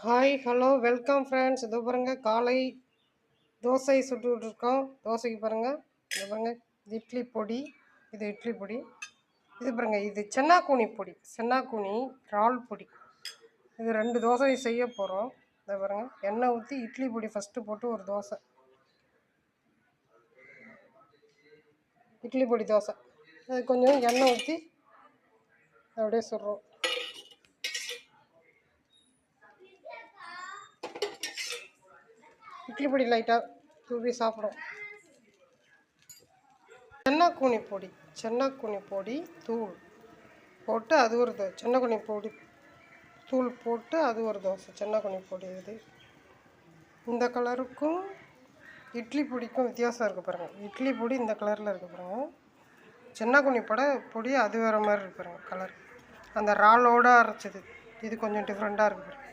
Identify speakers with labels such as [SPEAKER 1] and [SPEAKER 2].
[SPEAKER 1] Hi hello welcome friends. இதோ பாருங்க, காலை தோசை சுட்டுட்ருக்கோம். தோசைக்கு பாருங்கள், இதோ பாருங்க, இது இட்லி பொடி. இது இட்லி பொடி. இது பாருங்க, இது சென்னாக்கூனி பொடி, சென்னாக்கூனி இறால் பொடி. இது 2 தோசை செய்ய போகிறோம். இதை பாருங்க, எண்ணெய் ஊற்றி இட்லி பொடி ஃபஸ்ட்டு போட்டு ஒரு தோசை, இட்லி பொடி தோசை. அது கொஞ்சம் எண்ணெய் ஊற்றி அப்படியே சுடுறோம். இட்லி பொடி லைட்டாக தூவி சாப்பிடும். சென்னாக்கூனி பொடி, சென்னாக்கூனி பொடி தூள் போட்டு அது ஒரு சென்னாக்கூனி பொடி தூள் போட்டு அது ஒரு தோசை. சென்னாக்கூனி பொடி இது இந்த கலருக்கும் இட்லி பொடிக்கும் வித்தியாசம் இருக்குது பாருங்கள். இட்லி பொடி இந்த கலரில் இருக்குது பாருங்கள். சென்னாக்கூனி பொடி அது வேறு மாதிரி இருக்கு பாருங்கள் கலர். அந்த இறாலோடு அரைச்சது இது கொஞ்சம் டிஃப்ரெண்ட்டாக இருக்குது பாருங்கள்.